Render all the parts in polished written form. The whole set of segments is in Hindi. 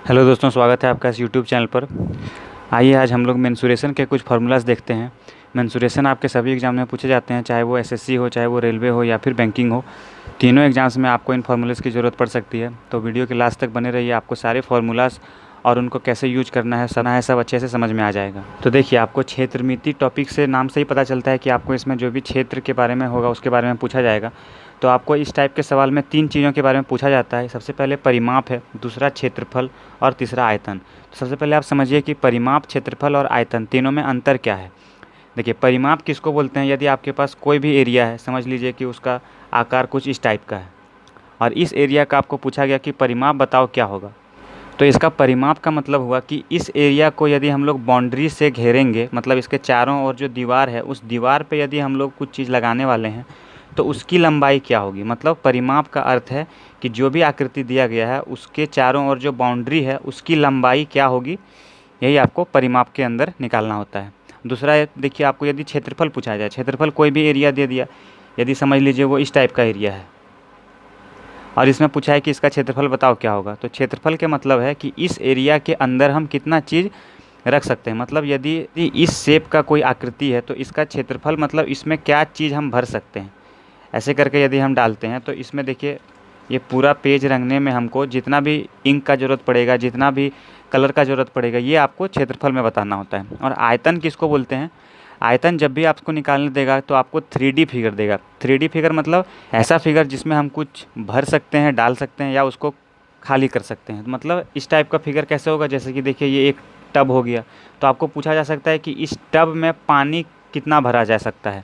हेलो दोस्तों, स्वागत है आपका इस यूट्यूब चैनल पर। आइए आज हम लोग मेंसुरेशन के कुछ फार्मूलाज देखते हैं। मेंसुरेशन आपके सभी एग्जाम में पूछे जाते हैं, चाहे वो एसएससी हो, चाहे वो रेलवे हो या फिर बैंकिंग हो। तीनों एग्जाम्स में आपको इन फार्मूलाज की ज़रूरत पड़ सकती है। तो वीडियो के लास्ट तक बने रहिए, आपको सारे फार्मूलाज और उनको कैसे यूज करना है सब अच्छे से समझ में आ जाएगा। तो देखिए, आपको क्षेत्रमिति टॉपिक से नाम से ही पता चलता है कि आपको इसमें जो भी क्षेत्र के बारे में होगा उसके बारे में पूछा जाएगा। तो आपको इस टाइप के सवाल में तीन चीज़ों के बारे में पूछा जाता है। सबसे पहले परिमाप है, दूसरा क्षेत्रफल और तीसरा आयतन। तो सबसे पहले आप समझिए कि परिमाप, क्षेत्रफल और आयतन तीनों में अंतर क्या है। देखिए, परिमाप किसको बोलते हैं? यदि आपके पास कोई भी एरिया है, समझ लीजिए कि उसका आकार कुछ इस टाइप का है और इस एरिया का आपको पूछा गया कि परिमाप बताओ क्या होगा। तो इसका परिमाप का मतलब हुआ कि इस एरिया को यदि हम लोग बाउंड्री से घेरेंगे, मतलब इसके चारों ओर जो दीवार है उस दीवार पे यदि हम लोग कुछ चीज़ लगाने वाले हैं तो उसकी लंबाई क्या होगी। मतलब परिमाप का अर्थ है कि जो भी आकृति दिया गया है उसके चारों ओर जो बाउंड्री है उसकी लंबाई क्या होगी, यही आपको परिमाप के अंदर निकालना होता है। दूसरा देखिए, आपको यदि क्षेत्रफल पूछा जाए, क्षेत्रफल कोई भी एरिया दे दिया, यदि समझ लीजिए वो इस टाइप का एरिया है और इसमें पूछा है कि इसका क्षेत्रफल बताओ क्या होगा। तो क्षेत्रफल के मतलब है कि इस एरिया के अंदर हम कितना चीज़ रख सकते हैं। मतलब यदि इस शेप का कोई आकृति है तो इसका क्षेत्रफल मतलब इसमें क्या चीज़ हम भर सकते हैं। ऐसे करके यदि हम डालते हैं तो इसमें देखिए, ये पूरा पेज रंगने में हमको जितना भी इंक का ज़रूरत पड़ेगा, जितना भी कलर का ज़रूरत पड़ेगा, ये आपको क्षेत्रफल में बताना होता है। और आयतन किसको बोलते हैं? आयतन जब भी आपको निकालने देगा तो आपको 3D फिगर देगा। 3D फिगर मतलब ऐसा फिगर जिसमें हम कुछ भर सकते हैं, डाल सकते हैं या उसको खाली कर सकते हैं। मतलब इस टाइप का फिगर कैसे होगा? जैसे कि देखिए, ये एक टब हो गया, तो आपको पूछा जा सकता है कि इस टब में पानी कितना भरा जा सकता है।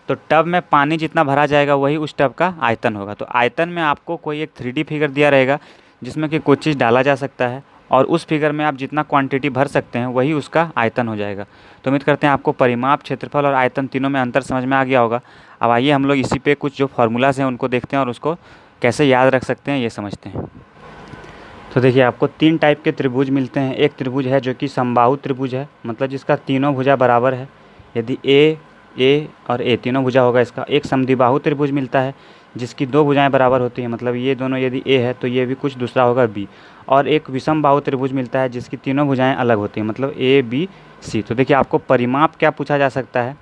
तो टब में पानी जितना भरा जाएगा वही उस टब का आयतन होगा। तो आयतन में आपको कोई एक 3D फिगर दिया रहेगा जिसमें कि कुछ चीज़ डाला जा सकता है और उस फिगर में आप जितना क्वांटिटी भर सकते हैं वही उसका आयतन हो जाएगा। तो उम्मीद करते हैं आपको परिमाप, क्षेत्रफल और आयतन तीनों में अंतर समझ में आ गया होगा। अब आइए हम लोग इसी पे कुछ जो फार्मूलाज हैं उनको देखते हैं और उसको कैसे याद रख सकते हैं ये समझते हैं। तो देखिए, आपको तीन टाइप के त्रिभुज मिलते हैं। एक त्रिभुज है जो कि समबाहु त्रिभुज है, मतलब जिसका तीनों भुजा बराबर है। यदि ए और ए तीनों भुजा होगा इसका। एक समद्विबाहु त्रिभुज मिलता है जिसकी दो भुजाएं बराबर होती हैं, मतलब ये दोनों यदि ए है तो ये भी कुछ दूसरा होगा बी। और एक विषमबाहु त्रिभुज मिलता है जिसकी तीनों भुजाएं अलग होती हैं, मतलब ए बी सी। तो देखिए, आपको परिमाप क्या पूछा जा सकता है।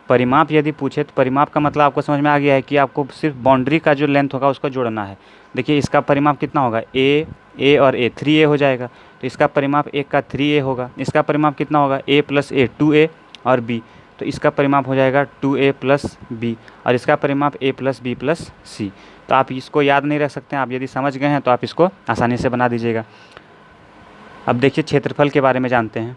परिमाप यदि पूछे तो परिमाप का मतलब आपको समझ में आ गया है कि आपको सिर्फ बाउंड्री का जो लेंथ होगा उसको जोड़ना है। देखिए, इसका परिमाप कितना होगा? ए और ए 3a हो जाएगा। तो इसका परिमाप एक का 3a होगा। इसका परिमाप कितना होगा? a + a 2a और b। तो इसका परिमाप हो जाएगा 2a + b और इसका परिमाप a + b + c। तो आप इसको याद नहीं रख सकते हैं, आप यदि समझ गए हैं तो आप इसको आसानी से बना दीजिएगा। अब देखिए, क्षेत्रफल के बारे में जानते हैं।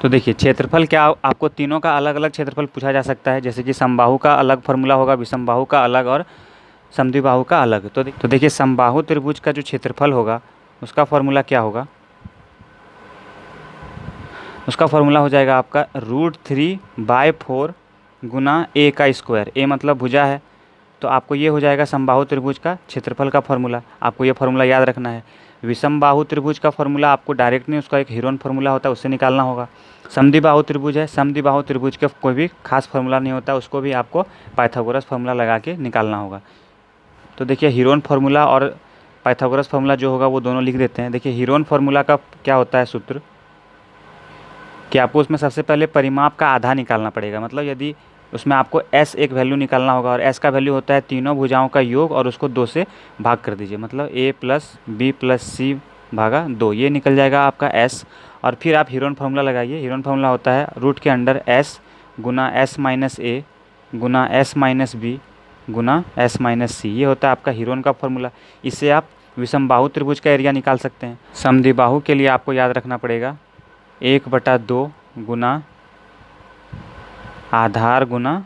तो देखिए, क्षेत्रफल क्या, आपको तीनों का अलग अलग क्षेत्रफल पूछा जा सकता है। जैसे कि समबाहु का अलग फार्मूला होगा, विषमबाहु का अलग और समद्विबाहु का अलग। तो देखिए, समबाहु त्रिभुज का जो क्षेत्रफल होगा उसका फार्मूला क्या होगा? उसका फार्मूला हो जाएगा आपका √3/4 गुना a का स्क्वायर। a मतलब भुजा है, तो आपको ये हो जाएगा समबाहु त्रिभुज का क्षेत्रफल का फार्मूला। आपको ये फार्मूला याद रखना है। विषमबाहु त्रिभुज का फार्मूला आपको डायरेक्ट नहीं, उसका एक हीरोन फार्मूला होता है, उससे निकालना होगा। समद्विबाहु त्रिभुज है, समद्विबाहु त्रिभुज का कोई भी खास फार्मूला नहीं होता, उसको भी आपको पाइथागोरस फार्मूला लगा के निकालना होगा। तो देखिए, हीरोन फार्मूला और पाइथागोरस फार्मूला जो होगा वो दोनों लिख देते हैं। देखिए, हीरोन फार्मूला का क्या होता है सूत्र, कि आपको उसमें सबसे पहले परिमाप का आधा निकालना पड़ेगा। मतलब यदि उसमें आपको s एक वैल्यू निकालना होगा और s का वैल्यू होता है तीनों भुजाओं का योग और उसको 2 से भाग कर दीजिए, मतलब a + b + c भागा 2, ये निकल जाएगा आपका s। और फिर आप हीरोन फार्मूला लगाइए। हीरोन फार्मूला होता है रूट के under s Guna s - a Guna s - b Guna s - c, ये होता है आपका हीरोन का फार्मूला। इससे आप विषमबाहु त्रिभुज का एरिया निकाल सकते हैं। समद्विबाहु के लिए आपको याद रखना पड़ेगा 1/2 गुना आधार गुना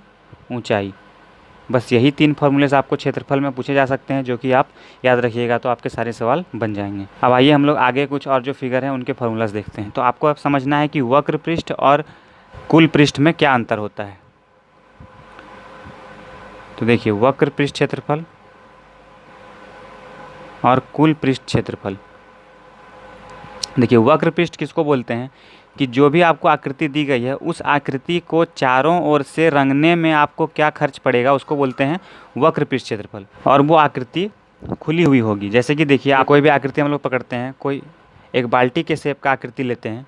ऊंचाई। बस यही तीन फार्मूले आपको क्षेत्रफल में पूछे जा सकते हैं, जो कि आप याद रखिएगा तो आपके सारे सवाल बन जाएंगे। अब आइए हम लोग आगे कुछ और जो फिगर हैं उनके फार्मूलाज देखते हैं। तो आपको अब समझना है कि वक्र पृष्ठ और कुल पृष्ठ में क्या अंतर होता है। तो देखिए, वक्र पृष्ठ क्षेत्रफल और कुल पृष्ठ क्षेत्रफल। देखिए, वक्र पृष्ठ किसको बोलते हैं? कि जो भी आपको आकृति दी गई है उस आकृति को चारों ओर से रंगने में आपको क्या खर्च पड़ेगा उसको बोलते हैं वक्र पृष्ठ क्षेत्रफल। और वो आकृति खुली हुई होगी। जैसे कि देखिए, आप कोई भी आकृति हम लोग पकड़ते हैं, कोई एक बाल्टी के शेप का आकृति लेते हैं।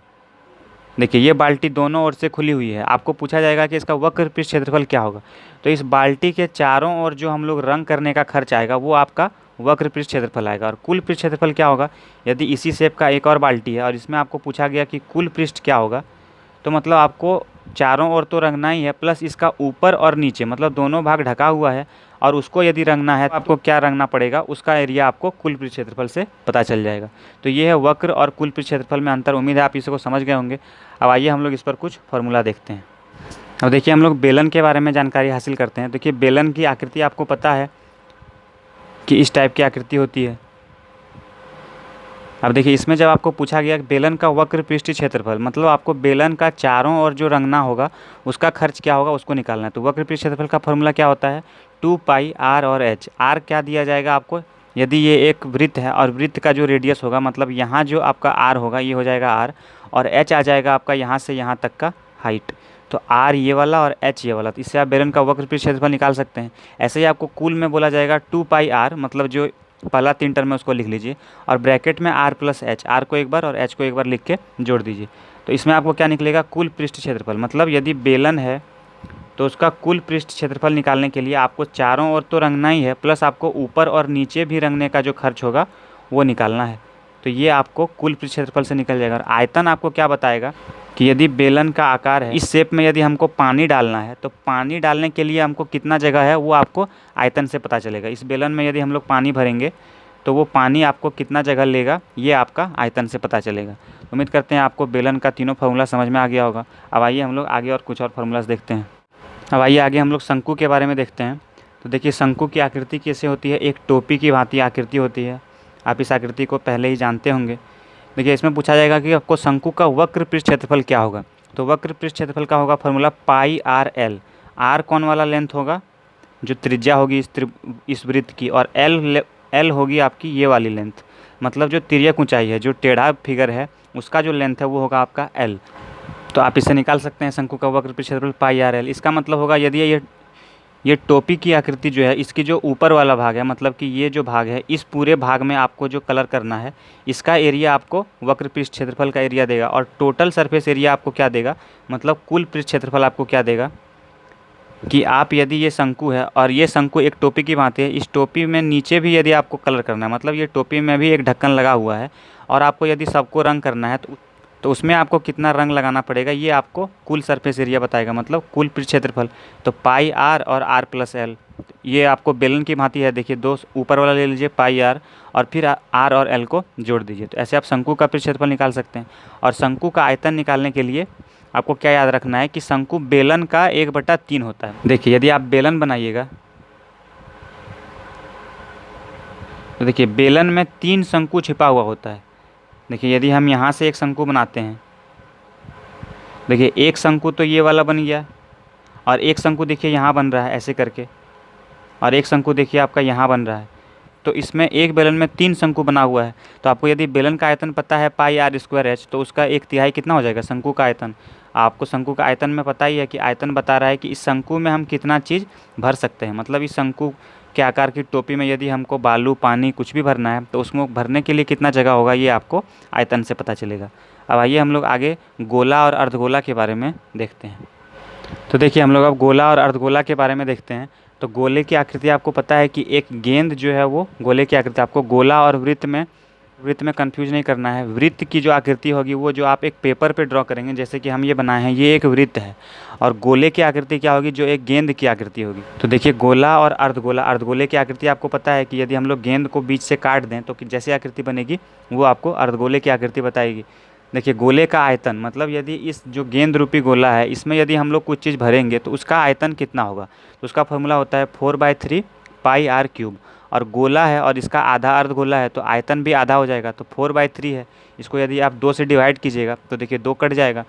देखिए ये बाल्टी दोनों ओर से खुली हुई है। आपको पूछा जाएगा कि इसका वक्र पृष्ठ क्षेत्रफल क्या होगा। तो इस बाल्टी के चारों ओर जो हम लोग रंग करने का खर्च आएगा वो आपका वक्र पृष्ठ क्षेत्रफल आएगा। और कुल पृष्ठ क्षेत्रफल क्या होगा, यदि इसी शेप का एक और बाल्टी है और इसमें आपको पूछा गया कि कुल पृष्ठ क्या होगा, तो मतलब आपको चारों ओर तो रंगना ही है, प्लस इसका ऊपर और नीचे मतलब दोनों भाग ढका हुआ है और उसको यदि रंगना है तो आपको क्या रंगना पड़ेगा, उसका एरिया आपको कुल पृष्ठ क्षेत्रफल से पता चल जाएगा। तो ये है वक्र और कुल पृष्ठ क्षेत्रफल में अंतर। उम्मीद है आप इसको समझ गए होंगे। अब आइए हम लोग इस पर कुछ फॉर्मूला देखते हैं। अब देखिए हम लोग बेलन के बारे में जानकारी हासिल करते हैं। देखिए बेलन की आकृति आपको पता है कि इस टाइप की आकृति होती है। अब देखिए इसमें जब आपको पूछा गया कि बेलन का वक्र पृष्ठीय क्षेत्रफल, मतलब आपको बेलन का चारों ओर जो रंगना होगा उसका खर्च क्या होगा उसको निकालना है। तो वक्र पृष्ठ क्षेत्रफल का फॉर्मूला क्या होता है, 2 पाई आर और एच। आर क्या दिया जाएगा आपको, यदि ये एक वृत्त है और वृत्त का जो रेडियस होगा, मतलब यहाँ जो आपका आर होगा ये हो जाएगा आर, और एच आ जाएगा आपका यहाँ से यहाँ तक का हाइट। तो आर ये वाला और एच ये वाला, तो इससे आप बेलन का वक्र पृष्ठ क्षेत्रफल निकाल सकते हैं। ऐसे ही आपको कुल में बोला जाएगा 2 पाई आर, मतलब जो पहला 3 टर्म है उसको लिख लीजिए और ब्रैकेट में आर प्लस एच, आर को एक बार और एच को एक बार लिख के जोड़ दीजिए। तो इसमें आपको क्या निकलेगा, कुल पृष्ठ क्षेत्रफल। मतलब यदि बेलन है तो उसका कुल पृष्ठ क्षेत्रफल निकालने के लिए आपको चारों ओर तो रंगना ही है, प्लस आपको ऊपर और नीचे भी रंगने का जो खर्च होगा वो निकालना है। तो ये आपको कुल पृष्ठ क्षेत्रफल से निकल जाएगा। और आयतन आपको क्या बताएगा कि यदि बेलन का आकार है, इस शेप में यदि हमको पानी डालना है तो पानी डालने के लिए हमको कितना जगह है वो आपको आयतन से पता चलेगा। इस बेलन में यदि हम लोग पानी भरेंगे तो वो पानी आपको कितना जगह लेगा ये आपका आयतन से पता चलेगा। उम्मीद करते हैं आपको बेलन का तीनों फार्मूला समझ में आ गया होगा। अब आइए हम लोग आगे और कुछ और फार्मूलाज देखते हैं। अब आइए आगे हम लोग शंकु के बारे में देखते हैं। तो देखिए शंकु की आकृति कैसे होती है, एक टोपी की भांति आकृति होती है। आप इस आकृति को पहले ही जानते होंगे। देखिए इसमें पूछा जाएगा कि आपको शंकु का वक्र पृष्ठ क्षेत्रफल क्या होगा। तो वक्र पृष्ठ क्षेत्रफल का होगा formula pi r l. R कौन वाला लेंथ होगा, जो त्रिज्या होगी इस वृत्त की, और एल होगी आपकी ये वाली लेंथ, मतलब जो तिर्यक ऊंचाई है, जो टेढ़ा फिगर है उसका जो लेंथ है वो होगा आपका एल। तो आप इसे निकाल सकते हैं, शंकु का वक्र पृष्ठ क्षेत्रफल पाई आर एल। इसका मतलब होगा यदि ये टोपी की आकृति जो है, इसकी जो ऊपर वाला भाग है, मतलब कि ये जो भाग है, इस पूरे भाग में आपको जो कलर करना है इसका एरिया आपको वक्र पृष्ठ क्षेत्रफल का एरिया देगा। और टोटल सरफेस एरिया आपको क्या देगा, मतलब कुल पृष्ठ क्षेत्रफल आपको क्या देगा कि आप यदि ये शंकु है और ये शंकु एक टोपी की भांति है, इस टोपी में नीचे भी यदि आपको कलर करना है, मतलब ये टोपी में भी एक ढक्कन लगा हुआ है और आपको यदि सबको रंग करना है तो उसमें आपको कितना रंग लगाना पड़ेगा ये आपको कुल सरफेस एरिया बताएगा, मतलब कुल पृष्ठ क्षेत्रफल। तो पाई आर और आर प्लस एल, ये आपको बेलन की भांति है। देखिए दो ऊपर वाला ले लीजिए पाई आर और फिर आर और एल को जोड़ दीजिए। तो ऐसे आप शंकु का पृष्ठ क्षेत्रफल निकाल सकते हैं। और शंकु का आयतन निकालने के लिए आपको क्या याद रखना है कि शंकु बेलन का 1/3 होता है। देखिए यदि आप बेलन बनाइएगा तो देखिए बेलन में 3 शंकु छिपा हुआ होता है। देखिए यदि हम यहाँ से एक शंकु बनाते हैं, देखिए एक शंकु तो ये वाला बन गया और एक शंकु देखिए यहाँ बन रहा है ऐसे करके, और एक शंकु देखिए आपका यहाँ बन रहा है। तो इसमें एक बेलन में 3 शंकु बना हुआ है। तो आपको यदि बेलन का आयतन पता है पाई आर स्क्वायर एच, तो उसका 1/3 कितना हो जाएगा, शंकु का आयतन। आपको शंकु का आयतन में पता ही है कि आयतन बता रहा है कि इस शंकु में हम कितना चीज़ भर सकते हैं। मतलब इस शंकु के आकार की टोपी में यदि हमको बालू पानी कुछ भी भरना है तो उसमें भरने के लिए कितना जगह होगा ये आपको आयतन से पता चलेगा। अब आइए हम लोग आगे गोला और अर्धगोला के बारे में देखते हैं। तो देखिए हम लोग अब गोला और अर्धगोला के बारे में देखते हैं। तो गोले की आकृति आपको पता है कि एक गेंद जो है वो गोले की आकृति, आपको गोला और वृत्त में कंफ्यूज नहीं करना है। वृत्त की जो आकृति होगी वो जो आप एक पेपर पे ड्रॉ करेंगे, जैसे कि हम ये बनाए हैं, ये एक वृत्त है। और गोले की आकृति क्या होगी, जो एक गेंद की आकृति होगी। तो देखिए गोला और अर्धगोला, अर्धगोले की आकृति आपको पता है कि यदि हम लोग गेंद को बीच से काट दें तो जैसी आकृति बनेगी वो आपको अर्धगोले की आकृति बताएगी। देखिए गोले का आयतन, मतलब यदि इस जो गेंद रूपी गोला है इसमें यदि हम लोग कुछ चीज़ भरेंगे तो उसका आयतन कितना होगा। तो उसका फॉर्मूला होता है 4/3 पाई आर क्यूब। और गोला है और इसका आधा अर्धगोला है तो आयतन भी आधा हो जाएगा, तो 4/3 है। इसको यदि आप 2 से डिवाइड कीजिएगा तो देखिए 2 कट जाएगा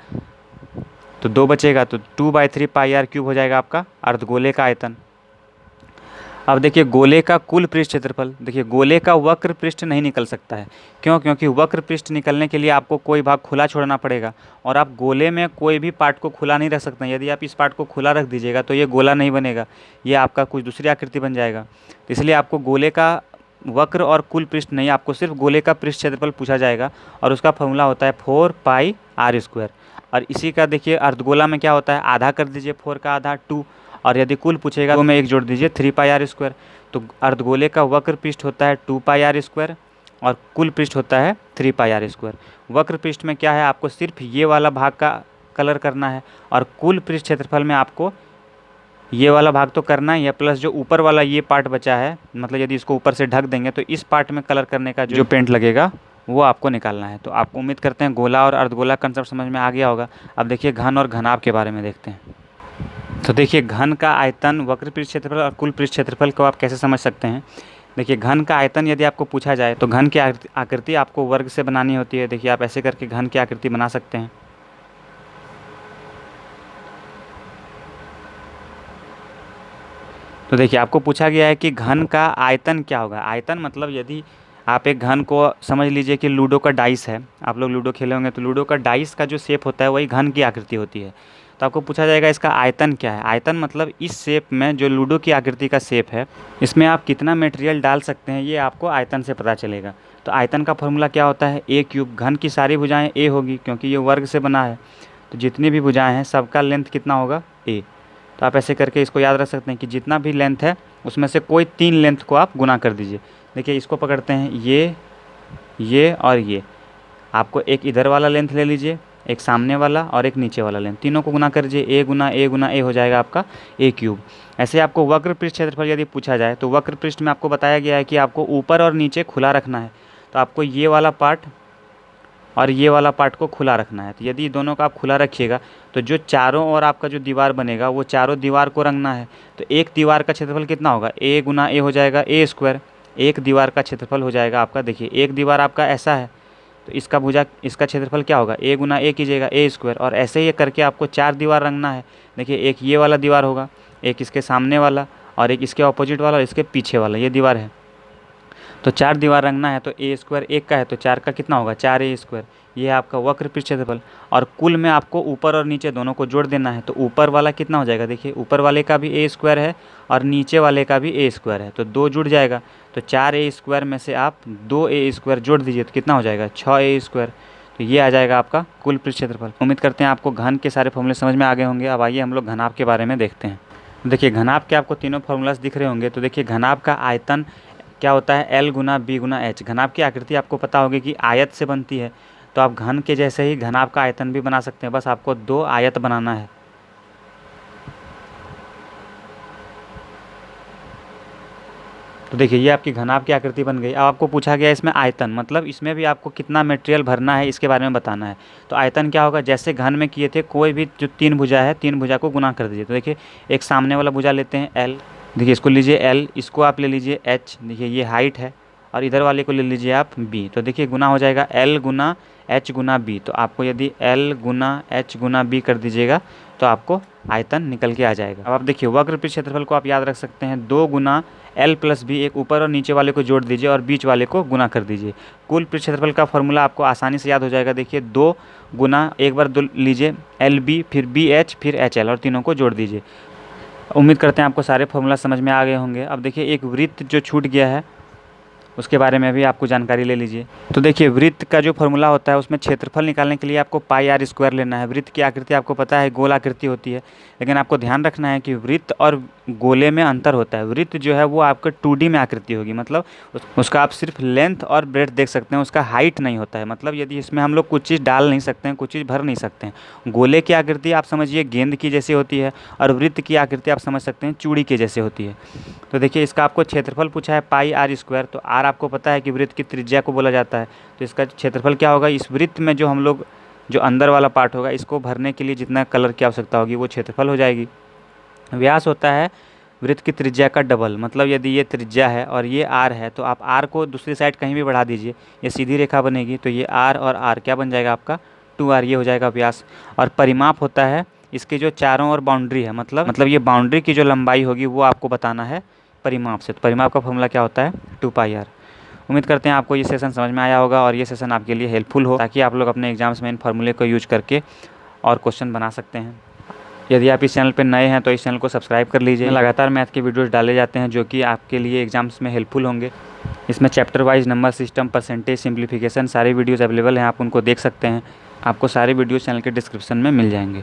तो 2 बचेगा, तो 2/3 पाई आर क्यूब हो जाएगा आपका अर्धगोले का आयतन। अब देखिए गोले का कुल पृष्ठ क्षेत्रफल, देखिए गोले का वक्र पृष्ठ नहीं निकल सकता है। क्यों? क्योंकि वक्र पृष्ठ निकलने के लिए आपको कोई भाग खुला छोड़ना पड़ेगा और आप गोले में कोई भी पार्ट को खुला नहीं रख सकते हैं। यदि आप इस पार्ट को खुला रख दीजिएगा तो ये गोला नहीं बनेगा, ये आपका कुछ दूसरी आकृति बन जाएगा। तो इसलिए आपको गोले का वक्र और कुल पृष्ठ नहीं, आपको सिर्फ गोले का पृष्ठ क्षेत्रफल पूछा जाएगा और उसका फॉर्मूला होता है 4πr²। और इसी का देखिए अर्धगोला में क्या होता है, आधा कर दीजिए 4 का आधा 2, और यदि कुल पूछेगा तो में 1 जोड़ दीजिए 3πr²। तो अर्धगोले का वक्र पृष्ठ होता है 2πr² और कुल पृष्ठ होता है 3πr²। वक्र पृष्ठ में क्या है, आपको सिर्फ ये वाला भाग का कलर करना है और कुल पृष्ठ क्षेत्रफल में आपको ये वाला भाग तो करना ही है, प्लस जो ऊपर वाला ये पार्ट बचा है, मतलब यदि इसको ऊपर से ढक देंगे तो इस पार्ट में कलर करने का जो पेंट लगेगा वो आपको निकालना है। तो आपको उम्मीद करते हैं गोला और अर्धगोला कंसेप्ट समझ में आ गया होगा। अब देखिए घन और घनाभ के बारे में देखते हैं। तो देखिए घन का आयतन, वक्र पृष्ठ क्षेत्रफल और कुल पृष्ठ क्षेत्रफल को आप कैसे समझ सकते हैं। देखिए घन का आयतन यदि आपको पूछा जाए तो घन की आकृति आपको वर्ग से बनानी होती है। देखिए आप ऐसे करके घन की आकृति बना सकते हैं। तो देखिए आपको पूछा गया है कि घन का आयतन क्या होगा। आयतन मतलब यदि आप एक घन को समझ लीजिए कि लूडो का डाइस है, आप लोग लूडो खेले होंगे तो लूडो का डाइस का जो शेप होता है वही घन की आकृति होती है। तो आपको पूछा जाएगा इसका आयतन क्या है। आयतन मतलब इस शेप में जो लूडो की आकृति का शेप है इसमें आप कितना मटेरियल डाल सकते हैं, ये आपको आयतन से पता चलेगा। तो आयतन का फॉर्मूला क्या होता है, a³। घन की सारी भुजाएं a होगी क्योंकि ये वर्ग से बना है, तो जितनी भी भुजाएं हैं सबका लेंथ कितना होगा, a। तो आप ऐसे करके इसको याद रख सकते हैं कि जितना भी लेंथ है उसमें से कोई 3 लेंथ को आप गुना कर दीजिए। देखिए इसको पकड़ते हैं, ये और ये। आपको एक इधर वाला लेंथ ले लीजिए, एक सामने वाला और एक नीचे वाला लेंथ, तीनों को गुना कर दीजिए, a गुना a हो जाएगा आपका a³। ऐसे आपको वक्र पृष्ठ क्षेत्रफल यदि पूछा जाए तो वक्र पृष्ठ में आपको बताया गया है कि आपको ऊपर और नीचे खुला रखना है। तो आपको ये वाला पार्ट और ये वाला पार्ट को खुला रखना है। तो यदि दोनों का आप खुला रखिएगा तो जो चारों ओर आपका जो दीवार बनेगा वो चारों दीवार को रंगना है। तो एक दीवार का क्षेत्रफल कितना होगा, a गुना a हो जाएगा a²। एक दीवार का क्षेत्रफल हो जाएगा आपका, देखिए एक दीवार आपका ऐसा है तो इसका भुजा, इसका क्षेत्रफल क्या होगा, a गुना a कीजिएगा a²। और ऐसे ही करके आपको 4 दीवार रंगना है। देखिए एक ये वाला दीवार होगा, एक इसके सामने वाला और एक इसके ऑपोजिट वाला और इसके पीछे वाला, ये दीवार है। तो 4 दीवार रंगना है। तो a² 1 का है तो 4 का कितना होगा, 4a²। ये है आपका वक्र पृष्ठ क्षेत्रफल। और कुल में आपको ऊपर और नीचे दोनों को जोड़ देना है। तो ऊपर वाला कितना हो जाएगा, देखिए ऊपर वाले का भी a² है और नीचे वाले का भी a² है, तो 2 जुड़ जाएगा। तो 4a² में से आप 2a² जोड़ दीजिए तो कितना हो जाएगा, 6a²। तो ये आ जाएगा आपका कुल पृष्ठ क्षेत्रफल। उम्मीद करते हैं आपको घन के सारे फॉर्मूले समझ में आ गए होंगे। अब आइए हम लोग घनाभ के बारे में देखते हैं। देखिए घनाभ के आपको तीनों फॉर्मूलाज दिख रहे होंगे। तो देखिए घनाभ का आयतन क्या होता है, L गुना B गुना H। घनाभ की आकृति आपको पता होगी कि आयत से बनती है, तो आप घन के जैसे ही घनाभ का आयतन भी बना सकते हैं, बस आपको 2 आयत बनाना है। तो देखिए ये आपकी घनाभ की आकृति बन गई। अब आपको पूछा गया इसमें आयतन, मतलब इसमें भी आपको कितना मटेरियल भरना है इसके बारे में बताना है। तो आयतन क्या होगा, जैसे घन में किए थे, कोई भी जो 3 भुजा है 3 भुजा को गुना कर दीजिए। तो देखिए एक सामने वाला भुजा लेते हैं L, देखिए इसको लीजिए L, इसको आप ले लीजिए H, देखिए ये हाइट है, और इधर वाले को ले लीजिए आप B। तो देखिए गुना हो जाएगा L गुना H गुना B। तो आपको यदि L गुना H गुना B कर दीजिएगा तो आपको आयतन निकल के आ जाएगा। अब आप देखिए वक्र पृष्ठ क्षेत्रफल को आप याद रख सकते हैं, 2 गुना L प्लस B, एक ऊपर और नीचे वाले को जोड़ दीजिए और बीच वाले को गुना कर दीजिए। कुल पृष्ठ क्षेत्रफल का फॉर्मूला आपको आसानी से याद हो जाएगा। देखिए 2 गुना, एक बार 2 लीजिए LB, फिर BH, फिर HL और तीनों को जोड़ दीजिए। उम्मीद करते हैं आपको सारे फॉर्मूला समझ में आ गए होंगे। अब देखिए एक वृत्त जो छूट गया है उसके बारे में भी आपको जानकारी ले लीजिए। तो देखिए वृत्त का जो फॉर्मूला होता है उसमें क्षेत्रफल निकालने के लिए आपको πr² लेना है। वृत्त की आकृति आपको पता है गोल आकृति होती है, लेकिन आपको ध्यान रखना है कि वृत्त और गोले में अंतर होता है। वृत्त जो है वो आपका 2D में आकृति होगी, मतलब उसका आप सिर्फ लेंथ और ब्रेड्थ देख सकते हैं, उसका हाइट नहीं होता है। मतलब यदि इसमें हम लोग कुछ चीज़ डाल नहीं सकते हैं, कुछ चीज़ भर नहीं सकते हैं। गोले की आकृति आप समझिए गेंद की जैसी होती है और वृत्त की आकृति आप समझ सकते हैं चूड़ी के जैसे होती है। तो देखिए इसका आपको क्षेत्रफल पूछा है πr²। तो r आपको पता है कि वृत्त की त्रिज्या को बोला जाता है, तो इसका क्षेत्रफल क्या होगा, इस वृत्त में जो हम लोग जो अंदर वाला पार्ट होगा इसको भरने के लिए जितना कलर की आवश्यकता होगी वो क्षेत्रफल हो जाएगी। व्यास होता है वृत्त की त्रिज्या का डबल, मतलब यदि ये त्रिज्या है और ये r है तो आप r को दूसरी साइड कहीं भी बढ़ा दीजिए, ये सीधी रेखा बनेगी। तो ये r और r क्या बन जाएगा आपका 2r, ये हो जाएगा व्यास। और परिमाप होता है इसके जो चारों ओर बाउंड्री है, मतलब ये बाउंड्री की जो लंबाई होगी वो आपको बताना है परिमाप से। तो परिमाप का फॉर्मूला क्या होता है 2πr। उम्मीद करते हैं आपको ये सेशन समझ में आया होगा और ये सेशन आपके लिए हेल्पफुल हो, ताकि आप लोग अपने एग्जाम्स में इन फार्मूले को यूज करके और क्वेश्चन बना सकते हैं। यदि आप इस चैनल पर नए हैं तो इस चैनल को सब्सक्राइब कर लीजिए। लगातार मैथ के वीडियोस डाले जाते हैं जो कि आपके लिए एग्जाम्स में हेल्पफुल होंगे। इसमें chapter wise number system, percentage, simplification सारी वीडियोस अवेलेबल हैं, आप उनको देख सकते हैं। आपको सारे वीडियोस चैनल के डिस्क्रिप्शन में मिल जाएंगे।